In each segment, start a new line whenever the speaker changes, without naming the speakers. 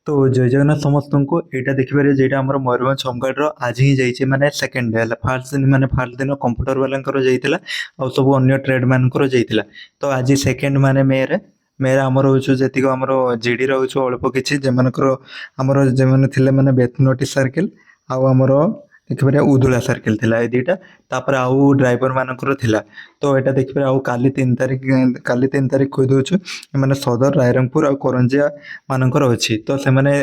तो जय जगन्नाथ समस्त को यहाँ देखिपारे जेटा आम मयूरभंज होमगार्ड आज ही जाइए माने सेकेंड डे फास्ट दिन माने फास्ट दिन कंप्यूटर वाला जाइला आ सब अन्य ट्रेड मान जाइला। तो आज सेकेंड माने मेरे आमर हूँ जी आम जीडी रोच अल्प किसी जमर आमर जो मैंने बेतनोटी सर्किल आमर देखिए उदुला सर्किल थिला ए दुईटा तापर आउ ड्राइवर मानकर थिला। तो यहाँ देखिए आउ काली 3 तारिख कही दूँ मैंने सदर रायरंगपुर आ करंजिया मानकर अच्छी। तो से मैंने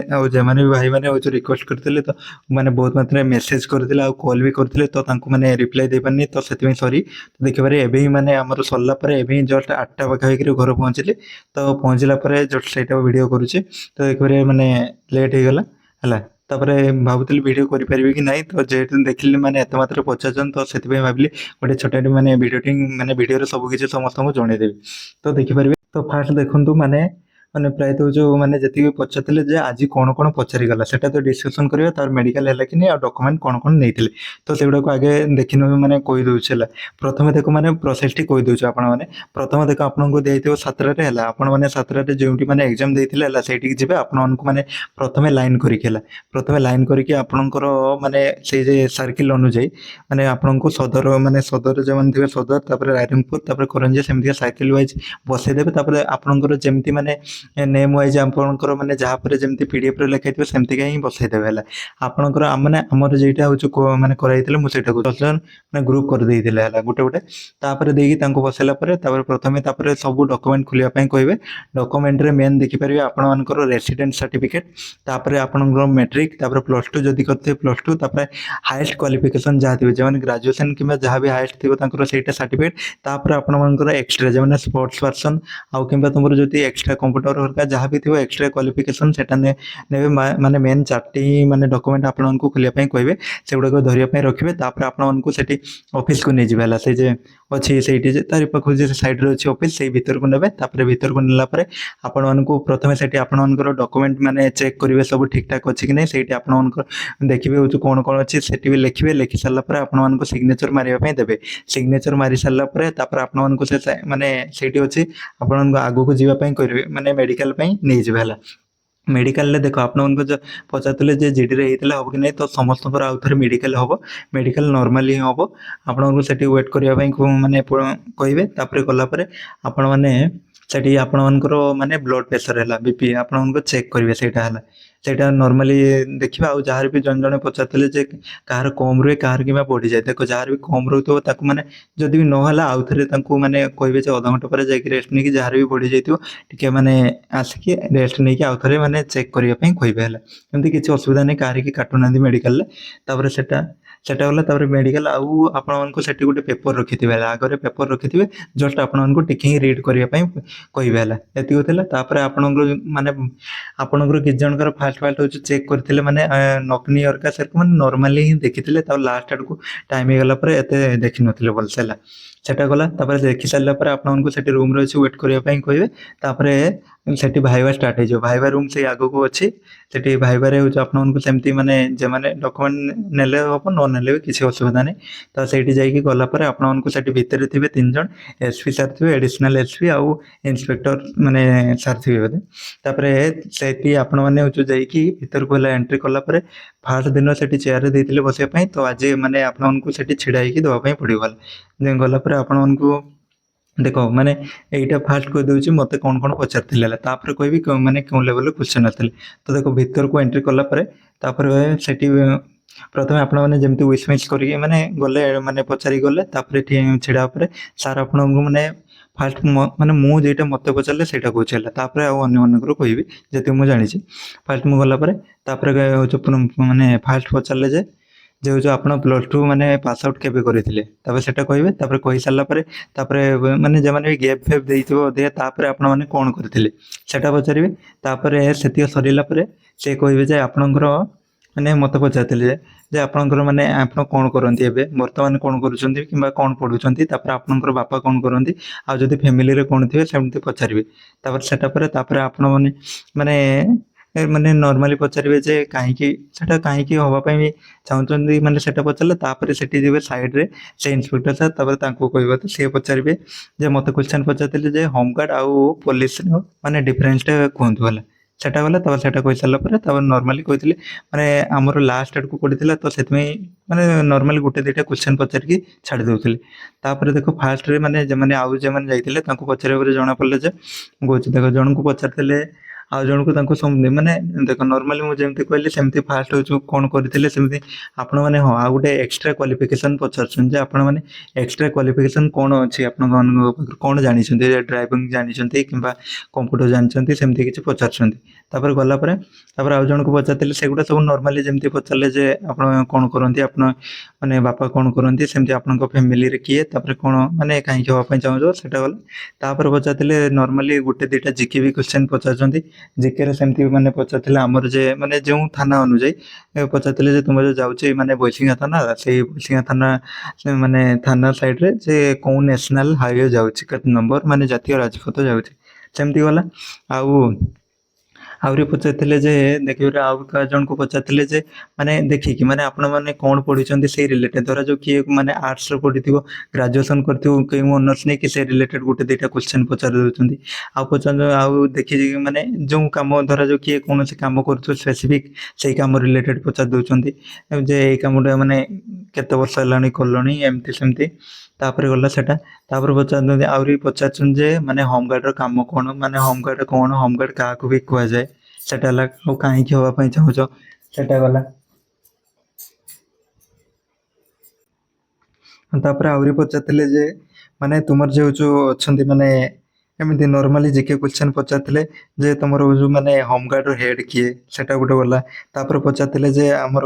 भाई मैंने रिक्वेस्ट करते तो मैंने बहुत मात्रा मेसेज करते आ कॉल भी करते तो मैंने रिप्लाई दे पारनी तो से सॉरी। तो देखिए एवं ही मैंने आमर सरला जस्ट 8टा पाखापाखि घर पहुँचली। तो पहुँचला जस्ट से वीडियो करुचे तो देखिए मैंने लेट हो गला है। तापर भावुली वीडियो करें कि नहीं तो जेहेतु देखिली मैंने एत मात्रा पचार तो से भाविली गोटे छोटे मैंने भिडियो मैंने भिडियो सबकि समस्त को जनईदेवी। तो देखिपारे तो फास्ट देखु मैंने मैंने प्रायतः जो मैंने जी पचारे आज कौन कौन पचारिगला से तो डिस्कसन करिया तार मेडिकल है कि नहीं डॉक्यूमेंट कौन कौन नहीं तो सेगुड़ा को आगे देखने मैंने कही दूसरे प्रथम देखो मैंने प्रोसेस टी कही दूसरे आपण मैंने प्रथम देखो आपको दिखाई 7टारे है आपण मैंने 7टारे जो मैंने एग्जाम देते से जी आपण मैंने प्रथम लाइन करके प्रथम लाइन करके आपणकर माने से सर्किल अनुजाई माने आपको सदर माने सदर जो मैंने थे सदर तापर रायरंगपुर तापर करंजिया सेमती सर्किल वाइज बसईदेवे तापर आपणकर जमती माने नेम वाइज आपंकर मैंने जहाँ जमी पीडीएफ लिखाई सेमती ही बसईदेवे है आपंकर मैंने आमर जेटा हूँ मैंने कराई मुझे मैंने ग्रुप कर देते गोटे गोटे तापर देखिए बसैला प्रथम सब डॉक्यूमेंट खोलिया कहे डॉक्यूमेंट रे मेन देखिपारे आपंकर रेसिडेंट सर्टिफिकेट तापर आपंकर मैट्रिक तापर +2 जदि करते +2 तापर हाईएस्ट क्वालिफिकेशन जहाँ थी जो ग्रेजुएशन कि जहाँ भी हाईएस्ट थी सहीटा सर्टिफिकेट तापर आपंकर एक्सट्रा जो स्पोर्ट्स पर्सन आउ कि तुम जो एक्सट्रा कंप्यूटर हरका जहाँ भी थी एक्सट्रा क्वालिफिकेशन से ने माने मेन 4टी माने डॉक्यूमेंट आपको खोलिया कहे से गुड़ाक धरिया रखिए तापर आपको से ऑफिस को नहीं जाए से जे अच्छी से तार पाखु जो साइड रे अच्छी ऑफिस से भीतर को नेबे तापर भीतर को नेला परे आपण मानकु प्रथमे सेठी आपणकर डॉक्यूमेंट माने चेक करिवे सब ठीक ठाक अछि कि नै सेठी आपणकर देखिबे हो कोन कोन अछि सेठी भी लिखिबे लिखि सारला परे आपण मानको सिग्नेचर मारिबा पय देबे सिग्नेचर मारि सारला परे तापर आपण मानको से माने सेठी अछि आपण आगु को जीवा पय करिवे माने मेडिकल पय नै जिबे हला। मेडिकल देखो आपको जो पचारे जीडी रे हम कि नहीं तो समस्त आउ थे मेडिकल हम मेडिकल नॉर्मली हम आपको से वेट करने माने कहे तापर गलापर आपण मैंने से आपणकर माने ब्लड प्रेशर है बीपी आपको चेक करेंगे सेटा नॉर्मली देखिए आउ जहाँ भी जन जन पचारे कहार कम रुए कहार कि बढ़ी जाए देखो जहाँ भी कम रोक मैंने जदि भी नाला आउ थे मैंने कहे अध घंटा पर जाकि रेस्ट नहीं जहाँ भी बढ़ी जाए मैंने आसिक रेस्ट नहीं आउ थे मैंने चेक करने कहे एमती किसी असुविधा नहीं कहार की काटुना मेडिकल सेटा गला मेडिकल आउ आपको से गोटे पेपर रखि थे आगे पेपर रखि थे जस्ट आपको टिके ही रिड करने कहे ये आपंकर माने आपंकर किस जनकर फास्ट फास्ट हूँ चेक करते माने नकनी अरका सर मैंने नॉर्मली ही देखी लास्ट आड़ को टाइम हो गला एत देखी नी भलसे सेटा गला देखी सारा आपको से रूम रे वेट करने कहे से भाइबा स्टार्ट हो भाइबा रूम से आग को अच्छी से भाइबार आपको सेमती माने जो मैंने डॉक्यूमेंट नेले हम न नेले भी किसी असुविधा नहीं। तो सही जाकि गलापर आपको से भितर थे 3 जन एसपी सार थे एडिशनल एसपी आउ इंस्पेक्टर माने सार थे बोधे से आपण मैंने जाकि भीतर को एंट्री कलापर फास्ट दिन से चेयर देते बसवाई तो आज मैंने आपको से छिड़ा देवाई पड़गला गलापर आपण को देखो मैंने यहीटा फास्ट कह दूसरी मत कौन कौन पचार तापर कह मैंने क्यों लेवल क्वेश्चन आते तो देखो भीतर को एंट्री कलापर से प्रथम आपण मैंने जमी विश मिस करके मैंने गले मैंने पचारि गले छिड़ा सार आपको मैंने फास्ट माने मु जेटा मत पचारे से कहूँ आने कहि जी मुझे जानी फास्ट मुझे गलापर माने फास्ट पचारे जे जो आप +2 माने पास आउट केबे करथिले से कहे कही सारापर माने जो मैंने गैप फेप देते आप कौन करथिले सेटा पचारे से सरला से कहे आपणकर मैंने मत पचारे जे आपणकर माने आप कौन करती है बर्तमान कौन करुँच कि कौन पढ़ुंट आपणकर बापा कौन करती आदि फैमिली कौन थे सेमती पचारे सेटापर आप माने माने नॉर्मली पचारे जे कहीं हवापाई भी चाहते मैंने से पचारे से जी साइड रे से इंस्पेक्टर साहब कह तो सी पचारे जे मत क्वेश्चन पचारे होमगार्ड आउ पुलिस माने डिफरेन्सटा कहतु है ସେଟା ଗଲା। ତାପରେ ସେଟା କହିସାରିଲା ପରେ ତାପରେ ନର୍ମାଲି କହିଥିଲି ମାନେ ଆମର ଲାଷ୍ଟ ଆଡ଼କୁ ପଡ଼ିଥିଲା ତ ସେଥିପାଇଁ ମାନେ ନର୍ମାଲି ଗୋଟେ ଦୁଇଟା କ୍ୱେଶ୍ଚନ୍ ପଚାରିକି ଛାଡ଼ି ଦେଉଥିଲି। ତାପରେ ଦେଖ ଫାର୍ଷ୍ଟରେ ମାନେ ଯେମାନେ ଆଉ ଯେମାନେ ଯାଇଥିଲେ ତାଙ୍କୁ ପଚାରିବା ପରେ ଜଣାପଡ଼ିଲା ଯେ ମୁଁ କହୁଛି ଦେଖ ଜଣଙ୍କୁ ପଚାରିଥିଲେ ଆଉ ଜଣଙ୍କୁ ତାଙ୍କୁ ମାନେ ଦେଖ ନର୍ମାଲି ମୁଁ ଯେମିତି କହିଲି ସେମିତି ଫାର୍ଷ୍ଟ ହେଉଛି କ'ଣ କରିଥିଲେ ସେମିତି ଆପଣମାନେ ହଁ ଆଉ ଗୋଟେ ଏକ୍ସଟ୍ରା କ୍ୱାଲିଫିକେସନ୍ ପଚାରୁଛନ୍ତି ଯେ ଆପଣମାନେ ଏକ୍ସଟ୍ରା କ୍ୱାଲିଫିକେସନ୍ କ'ଣ ଅଛି ଆପଣଙ୍କ ମାନଙ୍କ ପାଖରେ, କ'ଣ ଜାଣିଛନ୍ତି, ଡ୍ରାଇଭିଂ ଜାଣିଛନ୍ତି କିମ୍ବା କମ୍ପ୍ୟୁଟର ଜାଣିଛନ୍ତି, ସେମିତି କିଛି ପଚାରୁଛନ୍ତି। ତାପରେ ଗଲା ପରେ ତାପରେ ଆଉ ଜଣଙ୍କୁ ପଚାରିଥିଲେ ସେଗୁଡ଼ା ସବୁ ନର୍ମାଲି ଯେମିତି ପଚାରିଲେ ଯେ ଆପଣ କ'ଣ କରନ୍ତି, ଆପଣ ମାନେ ବାପା କ'ଣ କରନ୍ତି, ସେମିତି ଆପଣଙ୍କ ଫ୍ୟାମିଲିରେ କିଏ, ତାପରେ କ'ଣ ମାନେ କାହିଁକି ହେବା ପାଇଁ ଚାହୁଁଛ ସେଇଟା ଗଲା। ତାପରେ ପଚାରିଥିଲେ ନର୍ମାଲି ଗୋଟେ ଦୁଇଟା ଜିକେ ବି କ୍ୱେଶ୍ଚନ୍ ପଚାରୁଛନ୍ତି। ଜିକେରେ ସେମିତି ମାନେ ପଚାରିଥିଲେ ଆମର ଯେ ମାନେ ଯେଉଁ ଥାନା ଅନୁଯାୟୀ ପଚାରିଥିଲେ ଯେ ତୁମର ଯୋଉ ଯାଉଛି ମାନେ ବୈଶିଙ୍ଗା ଥାନା, ସେଇ ବୈଶିଙ୍ଗା ଥାନା ମାନେ ଥାନା ସାଇଡ଼ରେ ଯେ କେଉଁ ନ୍ୟାସନାଲ୍ ହାଇୱେ ଯାଉଛି, କେତେ ନମ୍ବର ମାନେ ଜାତୀୟ ରାଜପଥ ଯାଉଛି, ସେମିତି ଗଲା। ଆଉ ଆହୁରି ପଚାରିଥିଲେ ଯେ ଦେଖିବେ ଆଉ କାହା ଜଣଙ୍କୁ ପଚାରିଥିଲେ ଯେ ମାନେ ଦେଖିକି ମାନେ ଆପଣମାନେ କ'ଣ ପଢ଼ିଛନ୍ତି ସେଇ ରିଲେଟେଡ୍, ଧରାଯାଉ କିଏ ମାନେ ଆର୍ଟ୍ସର ପଢ଼ିଥିବ, ଗ୍ରାଜୁଏସନ୍ କରିଥିବ, କେଉଁ ଅନର୍ସ ନେଇକି ସେ ରିଲେଟେଡ୍ ଗୋଟେ ଦୁଇଟା କ୍ୱେଶ୍ଚନ୍ ପଚାରି ଦେଉଛନ୍ତି। ଆଉ ପଚାର ଆଉ ଦେଖିକି ମାନେ ଯେଉଁ କାମ ଧରାଯାଉ କିଏ କୌଣସି କାମ କରୁଥିବ ସ୍ପେସିଫିକ୍ ସେଇ କାମ ରିଲେଟେଡ୍ ପଚାରି ଦେଉଛନ୍ତି ଯେ ଏଇ କାମଟା ମାନେ କେତେ ବର୍ଷ ହେଲାଣି କଲଣି, ଏମିତି ସେମିତି। ତାପରେ ଗଲା ସେଟା। ତାପରେ ପଚାରୁଛନ୍ତି ଆହୁରି ପଚାରୁଛନ୍ତି ଯେ ମାନେ ହୋମଗାର୍ଡ଼ର କାମ କ'ଣ, ମାନେ ହୋମଗାର୍ଡ଼ କ'ଣ, ହୋମଗାର୍ଡ଼ କାହାକୁ ବି କୁହାଯାଏ, ସେଟା ହେଲା। ଆଉ କାହିଁକି ହେବା ପାଇଁ ଚାହୁଁଛ, ସେଟା ଗଲା। ତାପରେ ଆହୁରି ପଚାରିଥିଲେ ଯେ ମାନେ ତୁମର ଯେଉଁ ଅଛନ୍ତି ମାନେ ଏମିତି ନର୍ମାଲି ଜିକେ କ୍ୱେଶ୍ଚନ୍ ପଚାରିଥିଲେ ଯେ ତୁମର ଯେଉଁ ମାନେ ହୋମଗାର୍ଡ଼ର ହେଡ଼୍ କିଏ, ସେଟା ଗୋଟେ ଗଲା। ତାପରେ ପଚାରିଥିଲେ ଯେ ଆମର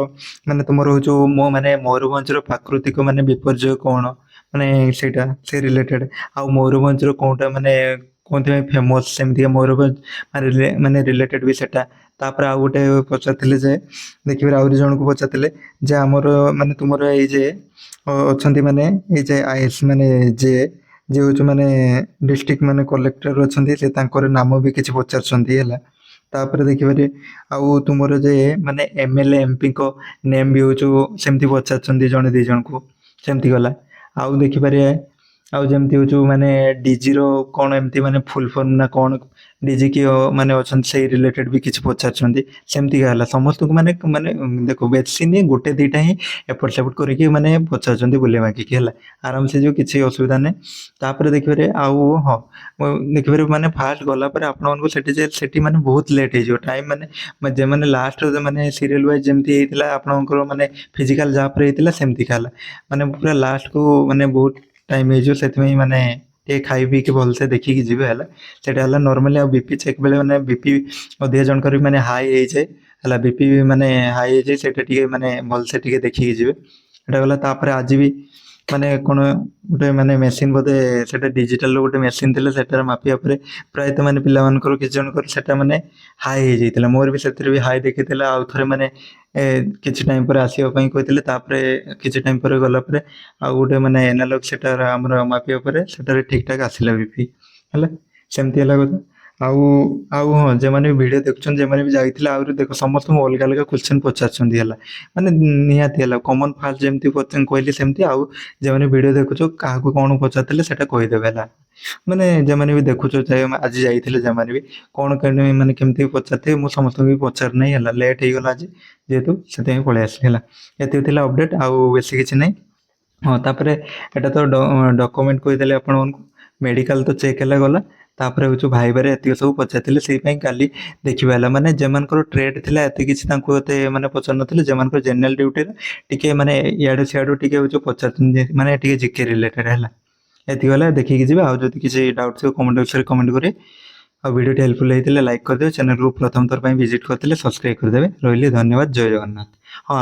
ମାନେ ତୁମର ଯେଉଁ ମୋ ମାନେ ମୟୂରଭଞ୍ଜର ପ୍ରାକୃତିକ ମାନେ ବିପର୍ଯ୍ୟୟ କ'ଣ, ମାନେ ସେଇଟା ସେ ରିଲେଟେଡ୍। ଆଉ ମୟୂରଭଞ୍ଜର କେଉଁଟା ମାନେ କେଉଁଥିପାଇଁ ଫେମସ୍, ସେମିତିକା ମୟୂରଭଞ୍ଜ ମାନେ ରିଲେଟେଡ୍ ବି ସେଟା। ତାପରେ ଆଉ ଗୋଟେ ପଚାରିଥିଲେ ଯେ ଦେଖିବେ ଆହୁରି ଜଣଙ୍କୁ ପଚାରିଥିଲେ ଯେ ଆମର ମାନେ ତୁମର ଏଇ ଯେ ଅଛନ୍ତି ମାନେ ଏଇ ଯେ ଆଇଏସ୍ ମାନେ ଯେ ଯେ ହେଉଛି ମାନେ ଡିଷ୍ଟ୍ରିକ୍ଟ ମାନେ କଲେକ୍ଟର ଅଛନ୍ତି, ସେ ତାଙ୍କର ନାମ ବି କିଛି ପଚାରୁଛନ୍ତି ହେଲା। ତାପରେ ଦେଖିବାରେ ଆଉ ତୁମର ଯେ ମାନେ ଏମଏଲଏ ଏମପିଙ୍କ ନେମ୍ ବି ହେଉଛୁ ସେମିତି ପଚାରୁଛନ୍ତି ଜଣେ ଦୁଇ ଜଣଙ୍କୁ, ସେମିତି ଗଲା। ଆଉ ଦେଖିପାରିବେ ଆଉ ଯେମିତି ହେଉଛୁ ମାନେ ଡିଜିର କ'ଣ ଏମିତି ମାନେ ଫୁଲ୍ ଫର୍ମ ନା କ'ଣ, ଡିଜି କିଏ ମାନେ ଅଛନ୍ତି ସେଇ ରିଲେଟେଡ୍ ବି କିଛି ପଚାରୁଛନ୍ତି, ସେମିତିକା ହେଲା। ସମସ୍ତଙ୍କୁ ମାନେ ମାନେ ଦେଖ ବେଶୀ ନିଏ ଗୋଟେ ଦୁଇଟା ହିଁ ଏପଟ ସେପଟ କରିକି ମାନେ ପଚାରୁଛନ୍ତି ବୁଲେଇ ବାଙ୍କିକି ହେଲା। ଆରାମସେ ଯିବ, କିଛି ଅସୁବିଧା ନାହିଁ। ତାପରେ ଦେଖିବାରେ ଆଉ ହଁ ଦେଖିବାରେ ମାନେ ଫାଷ୍ଟ ଗଲା ପରେ ଆପଣମାନଙ୍କୁ ସେଠି ଯେ ସେଠି ମାନେ ବହୁତ ଲେଟ୍ ହେଇଯିବ ଟାଇମ୍, ମାନେ ଯେମାନେ ଲାଷ୍ଟରେ ମାନେ ସିରିଏଲ୍ ୱାଇଜ୍ ଯେମିତି ହେଇଥିଲା ଆପଣଙ୍କର ମାନେ ଫିଜିକାଲ୍ ଯାହା ପରେ ହେଇଥିଲା ସେମିତିକା ହେଲା। ମାନେ ପୁରା ଲାଷ୍ଟକୁ ମାନେ ବହୁତ ଟାଇମ୍ ହେଇଯିବ, ସେଥିପାଇଁ ମାନେ ଟିକେ ଖାଇ ପିଇକି ଭଲସେ ଦେଖିକି ଯିବେ ହେଲା। ସେଇଟା ହେଲା ନର୍ମାଲି। ଆଉ ବିପି ଚେକ୍ ବେଳେ ମାନେ ବିପି ଅଧିକା ଜଣଙ୍କର ମାନେ ହାଇ ହେଇଯାଏ ହେଲା, ବିପି ମାନେ ହାଇ ହେଇଯାଏ, ସେଇଟା ଟିକେ ମାନେ ଭଲସେ ଟିକେ ଦେଖିକି ଯିବେ। ଏଇଟା ଗଲା। ତାପରେ ଆଜି ବି ମାନେ କ'ଣ ଗୋଟେ ମାନେ ମେସିନ୍ ବୋଧେ ସେଇଟା ଡିଜିଟାଲ୍ର ଗୋଟେ ମେସିନ୍ ଥିଲା, ସେଟାରେ ମାପିବା ପରେ ପ୍ରାୟତଃ ମାନେ ପିଲାମାନଙ୍କର କିଛି ଜଣଙ୍କର ସେଟା ମାନେ ହାଇ ହେଇଯାଇଥିଲା। ମୋର ବି ସେଥିରେ ବି ହାଇ ଦେଖିଥିଲା। ଆଉ ଥରେ ମାନେ କିଛି ଟାଇମ୍ ପରେ ଆସିବା ପାଇଁ କହିଥିଲେ। ତାପରେ କିଛି ଟାଇମ୍ ପରେ ଗଲା ପରେ ଆଉ ଗୋଟେ ମାନେ ଏନାଲଗ୍ ସେଟା ଆମର ମାପିବା ପରେ ସେଟାରେ ଠିକ୍ ଠାକ୍ ଆସିଲା ବିପି ହେଲା। ସେମିତି ହେଲା କଥା। ଆଉ ଆଉ ହଁ ଯେଉଁମାନେ ବି ଭିଡ଼ିଓ ଦେଖୁଛନ୍ତି, ଯେଉଁମାନେ ବି ଯାଇଥିଲେ, ଆହୁରି ଦେଖ ସମସ୍ତଙ୍କୁ ଅଲଗା ଅଲଗା କ୍ୱେଶ୍ଚନ୍ ପଚାରୁଛନ୍ତି ହେଲା। ମାନେ ନିହାତି ହେଲା କମନ୍ ଫାଷ୍ଟ ଯେମିତି କହିଲି ସେମିତି। ଆଉ ଯେଉଁମାନେ ଭିଡ଼ିଓ ଦେଖୁଛ କାହାକୁ କ'ଣ ପଚାରିଥିଲେ ସେଟା କହିଦେବେ ହେଲା। ମାନେ ଯେଉଁମାନେ ବି ଦେଖୁଛ ଆଜି ଯାଇଥିଲେ ଯେଉଁମାନେ ବି କ'ଣ ମାନେ କେମିତି ପଚାରିଥିବେ, ମୁଁ ସମସ୍ତଙ୍କୁ ବି ପଚାରି ନାହିଁ ହେଲା। ଲେଟ୍ ହେଇଗଲା ଆଜି ଯେହେତୁ, ସେଥିପାଇଁ ପଳେଇ ଆସିଲି ହେଲା। ଏତିକି ଥିଲା ଅପଡ଼େଟ୍, ଆଉ ବେଶୀ କିଛି ନାହିଁ। ହଁ ତାପରେ ଏଇଟା ତ ଡକୁମେଣ୍ଟ କହିଦେଲେ ଆପଣମାନଙ୍କୁ। ମେଡ଼ିକାଲ ତ ଚେକ୍ ହେଲା ଗଲା। ତାପରେ ହେଉଛୁ ଭାଇବାରେ ଏତିକି ସବୁ ପଚାରିଥିଲେ, ସେଇପାଇଁ କାଲି ଦେଖିବା ହେଲା। ମାନେ ଯେମାନଙ୍କର ଟ୍ରେଡ୍ ଥିଲା ଏତେ କିଛି ତାଙ୍କୁ ଏତେ ମାନେ ପଚାରୁନଥିଲେ, ଯେମାନଙ୍କର ଜେନେରାଲ ଡ୍ୟୁଟିରେ ଟିକେ ମାନେ ଇଆଡ଼ୁ ସିଆଡ଼ୁ ଟିକେ ହେଉଛୁ ପଚାରୁଛନ୍ତି, ମାନେ ଟିକେ ଜିକେ ରିଲେଟେଡ୍ ହେଲା। ଏତିକି ହେଲା, ଦେଖିକି ଯିବେ। ଆଉ ଯଦି କିଛି ଡାଉଟ୍ ଥିବ କମେଣ୍ଟ ବକ୍ସରେ କମେଣ୍ଟ କରିବେ। ଆଉ ଭିଡ଼ିଓଟି ହେଲ୍ପଫୁଲ୍ ହେଇଥିଲେ ଲାଇକ୍ କରିଦେବେ, ଚ୍ୟାନେଲକୁ ପ୍ରଥମ ଥର ପାଇଁ ଭିଜିଟ୍ କରିଥିଲେ ସବସ୍କ୍ରାଇବ୍ କରିଦେବେ। ରହିଲି, ଧନ୍ୟବାଦ, ଜୟ ଜଗନ୍ନାଥ। ହଁ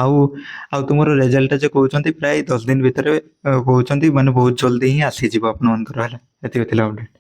ଆଉ ତୁମର ରେଜଲ୍ଟଟା ଯେ କହୁଛନ୍ତି ପ୍ରାୟ 10 ଦିନ ଭିତରେ କହୁଛନ୍ତି, ମାନେ ବହୁତ ଜଲ୍ଦି ହିଁ ଆସିଯିବ ଆପଣମାନଙ୍କର ହେଲା। ଏତିକି ଥିଲା ଅପଡ଼େଟ୍।